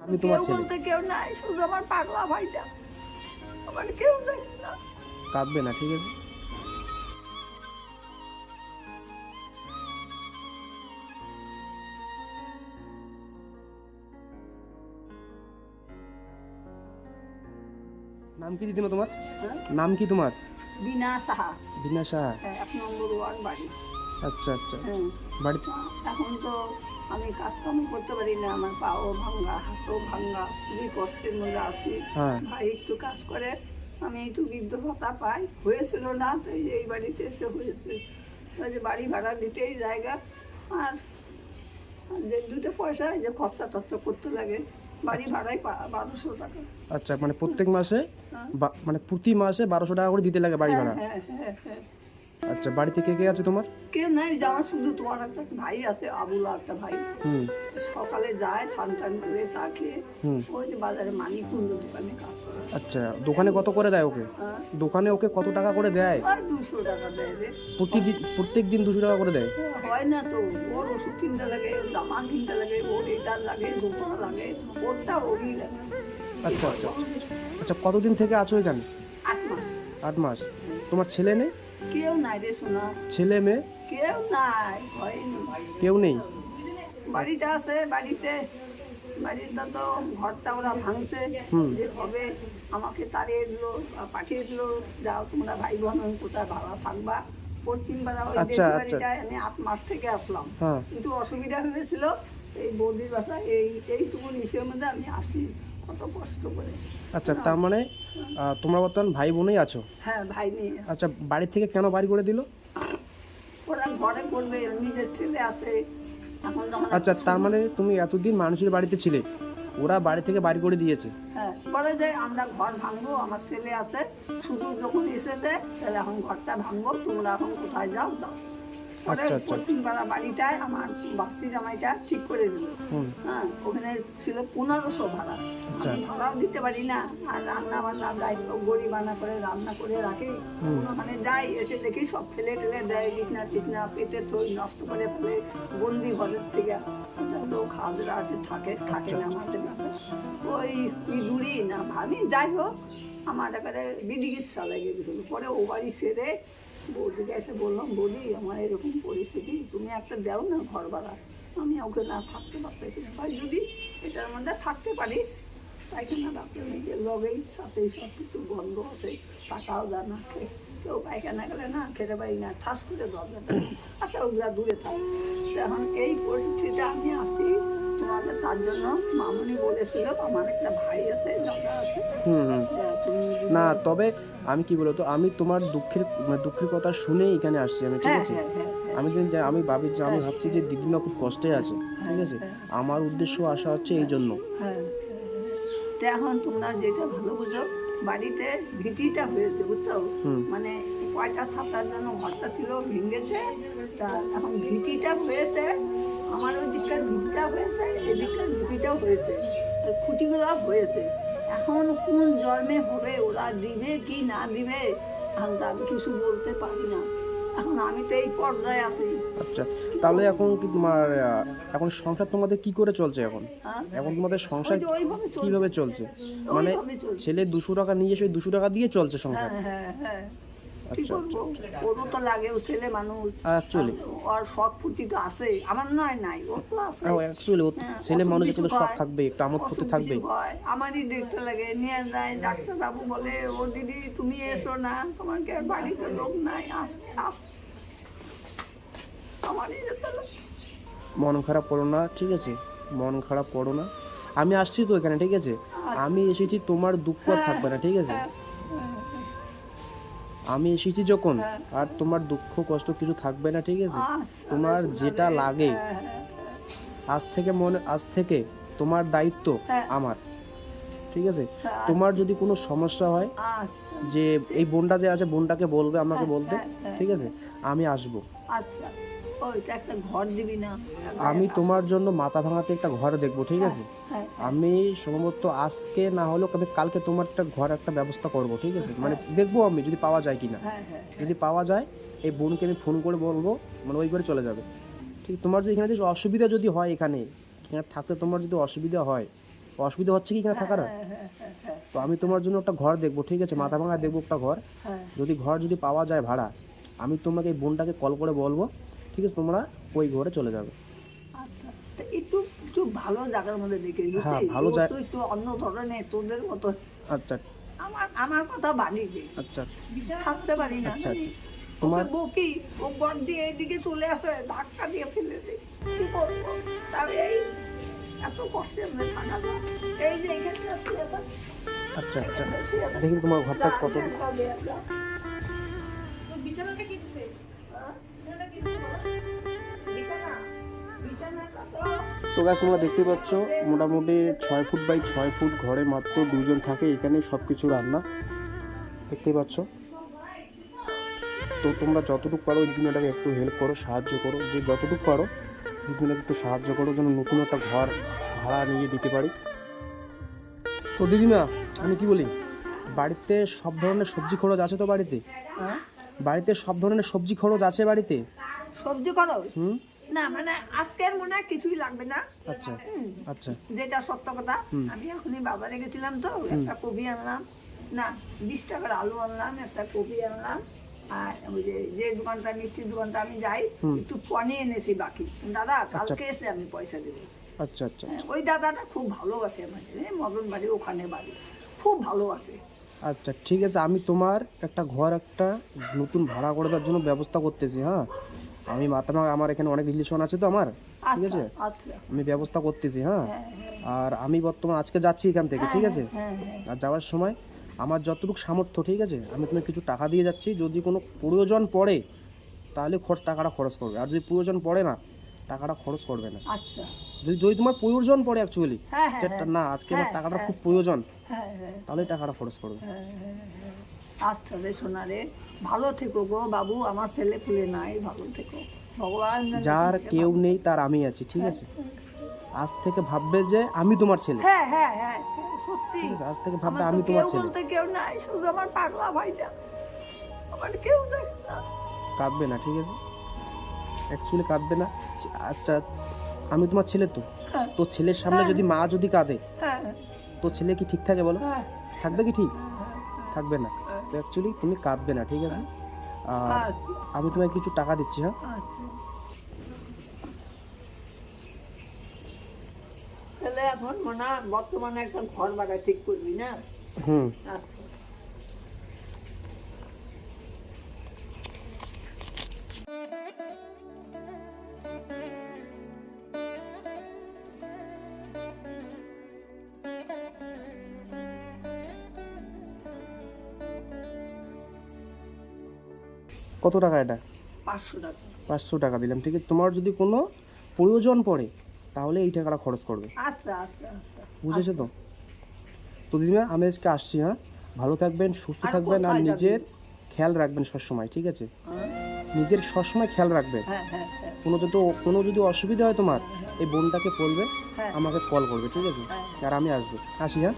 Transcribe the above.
আমি তোমার ছেলে। বলতে কেউ নাই, শুধু আমার পাগলা ভাইটা, আমার কেউ দেখে না। কাঁদবে না, ঠিক আছে? নাম কি দিদিমা তোমার? হ্যাঁ? নাম কি তোমার? বিনা সাহা, বিনা সাহা। 1 নম্বর ওয়ার্ড বাড়ি। আচ্ছা আচ্ছা। হ্যাঁ। বাড়িতে এখন তো আমি কাজকর্ম করতে পারি না, আমার পাও ভাঙ্গা, হাতও ভাঙ্গা, খুবই কষ্টের মধ্যে আছি। হ্যাঁ। ভাই একটু কাজ করে, আমি একটু বৃদ্ধ ভাতা পাই, হয়েছিল না তো এই বাড়িতে এসে হয়েছে। ওই যে বাড়ি ভাড়া দিতেই জায়গা, আর যে 2টা পয়সা এই যে খরচা টরচা করতে লাগে, বাড়ি ভাড়াই 1200 টাকা। আচ্ছা, মানে প্রত্যেক মাসে হ্যাঁ। মানে প্রতি মাসে 1200 টাকা করে দিতে লাগে বাড়ি ভাড়া? হ্যাঁ হ্যাঁ হ্যাঁ। আচ্ছা, বাড়িতে কে কে আছে তোমার? কে নাই, যাওয়ার শুধু তোমার একটা ভাই আছে, আবুলা একটা ভাই। হুম সকালে যায় স্নান টান করে চা খেয়ে হুম। ওই যে বাজারে মানিকুন্দ দোকানে কাজ করে। আচ্ছা, দোকানে কত করে দেয় ওকে? হ্যাঁ, দোকানে ওকে কত টাকা করে দেয়? আর 200 টাকা দেয় রে। প্রতিদিন প্রত্যেক দিন 200 টাকা করে দেয়? হয় না তো, ওর ওষুধ কিনতে লাগে, ওর জামা কিনতে লাগে, ওর এটা লাগে, জুতো লাগে, ওরটা ওরই লাগে। আচ্ছা আচ্ছা আচ্ছা। কতদিন থেকে আছো এখানে? 8 মাস। 8 মাস। তোমার ছেলে নেই? কেউ নাই রে সোনা, ছেলে মেয়ে কেউ নাই, হয়নি। কেউ নেই? বাড়িতে আছে, বাড়িতে তো ঘরটা ওরা ভাঙছে, যে হবে আমাকে তাড়িয়ে দিল, পাঠিয়ে দিল, যাও তোমরা ভাই বোন কোথায় ভাড়া থাকবা। পশ্চিম পাড়া ওই আচ্ছা, দেশি আচ্ছা। বাড়িটায় আমি 8 মাস থেকে আসলাম, হ্যাঁ। কিন্তু অসুবিধা হয়েছিল এই বৌদির বাসায়, এইটুকু নিচের মধ্যে আমি আসি কত কষ্ট করে। আচ্ছা, তার মানে তোমরা বর্তমান ভাই বোনই আছো? হ্যাঁ, ভাই নিয়ে। আচ্ছা, বাড়ি থেকে কেন বাড়ি করে দিল? ওরা ঘরে করবে, নিজের ছেলে আছে এখন তখন। আচ্ছা, তার মানে তুমি এতদিন মানুষের বাড়িতে ছিলে, ওরা বাড়ি থেকে বাড়ি করে দিয়েছে? হ্যাঁ, বলে যে আমরা ঘর ভাঙবো, আমার ছেলে আছে, শুধু যখন এসেছে তাহলে এখন ঘরটা ভাঙবো, তোমরা এখন কোথায় যাও যাও। পরে আচ্ছা, আচ্ছা। পশ্চিম পাড়া বাড়িটায় আমার বাস্তি জামাইটা ঠিক করে দিল। হ্যাঁ, ওখানে ছিল 1500 ভাড়া, আচ্ছা। আমি ভাড়াও দিতে পারি না, আর রান্না বান্না দায়িত্ব গড়ি বানা করে রান্না করে রাখি। ওখানে যাই, এসে দেখি সব ফেলে টেলে দেয়, বিছনা টিছনা পেটে থই নষ্ট করে ফেলে, বন্দি ঘরের থেকে। লোক হাজরাতে থাকে না মাঝে মাঝে, ওই ইঁদুরি না ভাবি, যাই হোক আমার একেবারে বিডিগিচ্ছা লেগে গেছিলো। পরে ও বাড়ি সেরে বৌদিকে এসে বললাম, বৌদি আমার এরকম পরিস্থিতি, তুমি একটা দাও না ঘর ভাড়া, আমি ওকে না থাকতে পারতেছি না। ভাই যদি এটার মধ্যে থাকতে পারিস তাই না, রাখতে নিজের লগেই সাথেই সব কিছু বন্ধ আছে, টাকাও দা না খেয়ে, কেউ পায়খানা গেলে না খেতে পারি না, ঠাস করে দরজাটা, আচ্ছা ওগুলা দূরে থাক। এখন এই পরিস্থিতিতে আমি আসি তোমাকে, তার জন্য মামুনি বলেছিল আমার একটা ভাই আছে, দাদা আছে, তুমি না, তবে আমি কি বলতো, আমি তোমার দুঃখের কথা শুনেই এখানে আসছি আমি, ঠিক হ্যাঁ আছে? হ্যাঁ হ্যাঁ আমি ভাবছি যে দিদিমা খুব কষ্টে আছে, ঠিক আছে? আমার উদ্দেশ্য আসা হচ্ছে এই জন্য। হ্যাঁ। তো এখন তোমরা যেটা ভালো বুঝো, বাড়িতে ভিটিটা হয়েছে বুঝছো, মানে কয়টা ছাতার জন্য ঘরটা ছিল ভেঙেছে, তা এখন ভিটিটা হয়েছে, আমার ওই দিককার ভিটিটা হয়েছে, এদিককার ভিটিটাও হয়েছে, খুঁটিগুলো হয়েছে। এখন কোন জন্মে হবে, ওরা দিবে কি না দিবে এখন তো আমি কিছু বলতে পারি না, এখন আমি তো এই পর্যায়ে আছি। আচ্ছা, তাহলে এখন কি তোমার এখন সংসার তোমাদের কি করে চলছে এখন? হ্যাঁ, এখন তোমাদের সংসার ওই যে ওইভাবে চলছে। কিভাবে চলছে? মানে ওইভাবে চলছে। ছেলে 200 টাকা নিয়ে এসে 200 টাকা দিয়ে চলছে সংসার? হ্যাঁ হ্যাঁ হ্যাঁ, কি আচ্ছা, করবো, ওরও তো লাগে, ও ছেলে মানুষ, অ্যাকচুয়ালি ওর শখ ফুর্তি তো আছে, আমার নয় নাই, ওর তো আছে। অ্যাকচুয়ালি হ্যাঁ, ছেলে অসুখ মানুষের বিসুখ তো শখ হয়, থাকবে, একটু আমোদ অসুখ ফুর্তি থাকবে। বিসুখ হয়, আমারই দেখতে লাগে, নিয়ে যায় ডাক্তারবাবু বলে, ও দিদি তুমি এসো না, তোমার কি আর বাড়িতে লোক নাই, আসে আমারই যেতে লাগে। মন খারাপ করো না, ঠিক আছে? মন খারাপ করো না, আমি আসছি তো এখানে, ঠিক আছে? আমি এসেছি, তোমার দুঃখ আর থাকবে না, ঠিক আছে? আমি এসেছি যখন, আর তোমার দুঃখ কষ্ট কিছু থাকবে না, ঠিক আছে? আচ্ছা, তোমার যেটা লাগে, আজ থেকে তোমার দায়িত্ব আমার, ঠিক আছে? তোমার যদি কোনো সমস্যা হয়, আচ্ছা যে এই বোনটা যে আছে, বোনটাকে বলবে আমাকে বলতে, ঠিক আছে? আমি আসবো। আচ্ছা, ওইটা একটা ঘর দিবি না? আমি তোমার জন্য মাথা ভাঙাতে একটা ঘর দেখবো, ঠিক আছে? হ্যাঁ আমি সম্ভবত আজকে না হলেও আমি কালকে তোমার একটা ব্যবস্থা করব, ঠিক আছে? মানে দেখবো আমি যদি পাওয়া যায় কিনা। হ্যাঁ হ্যাঁ যদি পাওয়া যায়, এই বোনকে আমি ফোন করে বলবো, মানে ওই করে চলে যাবে, ঠিক? তোমার যদি এখানে অসুবিধা যদি হয়, এখানে থাকতে তোমার যদি অসুবিধা হয়, অসুবিধা হচ্ছে কি এখানে থাকার? তো আমি তোমার জন্য একটা ঘর দেখবো, ঠিক আছে, মাথা ভাঙা দেখবো একটা ঘর। হ্যাঁ যদি ঘর যদি পাওয়া যায় ভাড়া, আমি তোমাকে এই বোনটাকে কল করে বলবো, ঠিক আছে, তোমরা ওই ঘরে চলে যাবে। আচ্ছা, তো একটু একটু ভালো জায়গার মধ্যে দেখে হ্যাঁ, বুঝছিস? ভালো ও জায়গা। তো একটু অন্য ধরনের তোদের মতো। আচ্ছা আমার আমার কথা বাড়িয়ে দে, আচ্ছা থাকতে পারি না আচ্ছা আচ্ছা। তোমার তোমার বকি ও বর দিয়ে এইদিকে চলে আসে, ধাক্কা দিয়ে ফেলে দে, কি করবো? তাও এই এত কষ্টের মধ্যে থাকা যায়। এই যে এখানে শুয়ে থাক, আচ্ছা আচ্ছা, শুয়ে থাক। দেখি তোমার ঘরটা যা, কত। একবার দে আমরা। বিছানাটা কি দিছে? হ্যাঁ? বিছানাটা কি দিছে বাবা? বিছানা বিছানাটা তো তো গাছ তোমরা দেখতে পাচ্ছ মোটামুটি 6 ফুট বাই 6 ফুট ঘরে মাত্র 2 জন থাকে, এখানে সব কিছু রান্না দেখতে পাচ্ছ। তো তোমরা যতটুকু পারো ওই দিদিমাটাকে একটু হেল্প করো, সাহায্য করো, যে যতটুকু পারো দিদিমাটাকে একটু সাহায্য করো যেন নতুন একটা ঘর ভাড়া নিয়ে দিতে পারি। তো দিদিমা আমি কি বলি, বাড়িতে সব ধরনের সবজি খরচ আছে তো বাড়িতে? হ্যাঁ? বাড়িতে সব ধরনের সবজি খরচ আছে বাড়িতে? সবজি করো হুম, না, মানে আজকের মনে হয় কিছুই লাগবে না। আচ্ছা আচ্ছা যেটা সত্য কথা, আমি এখনই বাজারে গেছিলাম তো, একটা কপি আনলাম, না 20 টাকার আলু আনলাম, একটা কপি আনলাম, আর ওই যে দোকানটা মিষ্টির দোকানটা আমি যাই, একটু পনির এনেছি বাকি। দাদা কালকে এসে আমি পয়সা দেবো। আচ্ছা আচ্ছা হ্যাঁ, ওই দাদাটা খুব ভালোবাসে আমাকে, মদন বাড়ি ওখানে বাড়ি, খুব ভালোবাসে। আচ্ছা ঠিক আছে, আমি তোমার একটা ঘর একটা নতুন ভাড়া করে দেওয়ার জন্য ব্যবস্থা করতেছি। হ্যাঁ, আমি আমার এখানে অনেক রিলেশন আছে তো আমার, ঠিক আচ্ছা আছে, আচ্ছা, আমি ব্যবস্থা করতেছি। হ্যাঁ, হ্যাঁ আর আমি বর্তমান আজকে যাচ্ছি এখান থেকে, ঠিক আছে, হ্যাঁ হ্যাঁ, আর যাওয়ার সময় আমার যতটুকু সামর্থ্য, ঠিক আছে, আমি তোমাকে কিছু টাকা দিয়ে যাচ্ছি, যদি কোনো প্রয়োজন পড়ে তাহলে টাকাটা খরচ করবে, আর যদি প্রয়োজন পড়ে না টাকাটা খরচ করবে না। আচ্ছা, যদি যদি তোমার প্রয়োজন পড়ে অ্যাকচুয়ালি, হ্যাঁ হ্যাঁ হ্যাঁ, না আজকে আমার হ্যাঁ, টাকাটা হ্যাঁ। খুব প্রয়োজন, হ্যাঁ হ্যাঁ তাহলে টাকাটা খরচ করবে। আচ্ছা রে সোনা রে, ভালো থেকো গো বাবু, আমার ছেলে পুলে নাই, ভালো থেকো, ভগবান যেন যার তোমাকে কেউ নেই তার আমি আছি, ঠিক আছে, আজ থেকে ভাববে যে আমি তোমার ছেলে, হ্যাঁ হ্যাঁ হ্যাঁ, সত্যি ঠিক আছে, আজ থেকে ভাববে আমার আমি তো তোমার কেউ ছেলে। বলতে কেউ নাই, শুধু আমার পাগলা ভাইটা, আমার কেউ দেখে না। কাঁদবে না, ঠিক আছে, অ্যাকচুয়ালি কাঁদবে না। আচ্ছা আমি তোমার ছেলে তো, হ্যাঁ। তো ছেলের সামনে যদি মা যদি কাঁদে হ্যাঁ তো ছেলে কি ঠিক থাকে বলো? হ্যাঁ থাকবে কি ঠিক? থাকবে না। তো অ্যাকচুয়ালি তুমি কাঁদবে না, ঠিক আছে, আর আচ্ছা আমি তোমায় কিছু টাকা দিচ্ছি। হ্যাঁ, আচ্ছা, তাহলে এখন মনে হয় বর্তমানে একটা ঘর ভাড়া ঠিক করবি না? হুম, আচ্ছা, কত টাকা এটা? 500 টাকা। 500 টাকা দিলাম, ঠিক আছে, তোমার যদি কোনো প্রয়োজন পড়ে তাহলে এই টাকাটা খরচ করবে, আচ্ছা আচ্ছা আচ্ছা, বুঝেছো তো? তো দিদিমা আমি আজকে আসছি। হ্যাঁ, ভালো থাকবেন, সুস্থ আর থাকবেন, আর কোথায় যাবি? নিজের খেয়াল রাখবেন সবসময়, ঠিক আছে, হ্যাঁ নিজের সবসময় খেয়াল রাখবেন। হ্যাঁ হ্যাঁ হ্যাঁ কোনো যদি অসুবিধা হয় তোমার, এই বোনটাকে বলবে, হ্যাঁ। আমাকে কল করবে, ঠিক আছে, আর আমি আসবো। আসি। হ্যাঁ।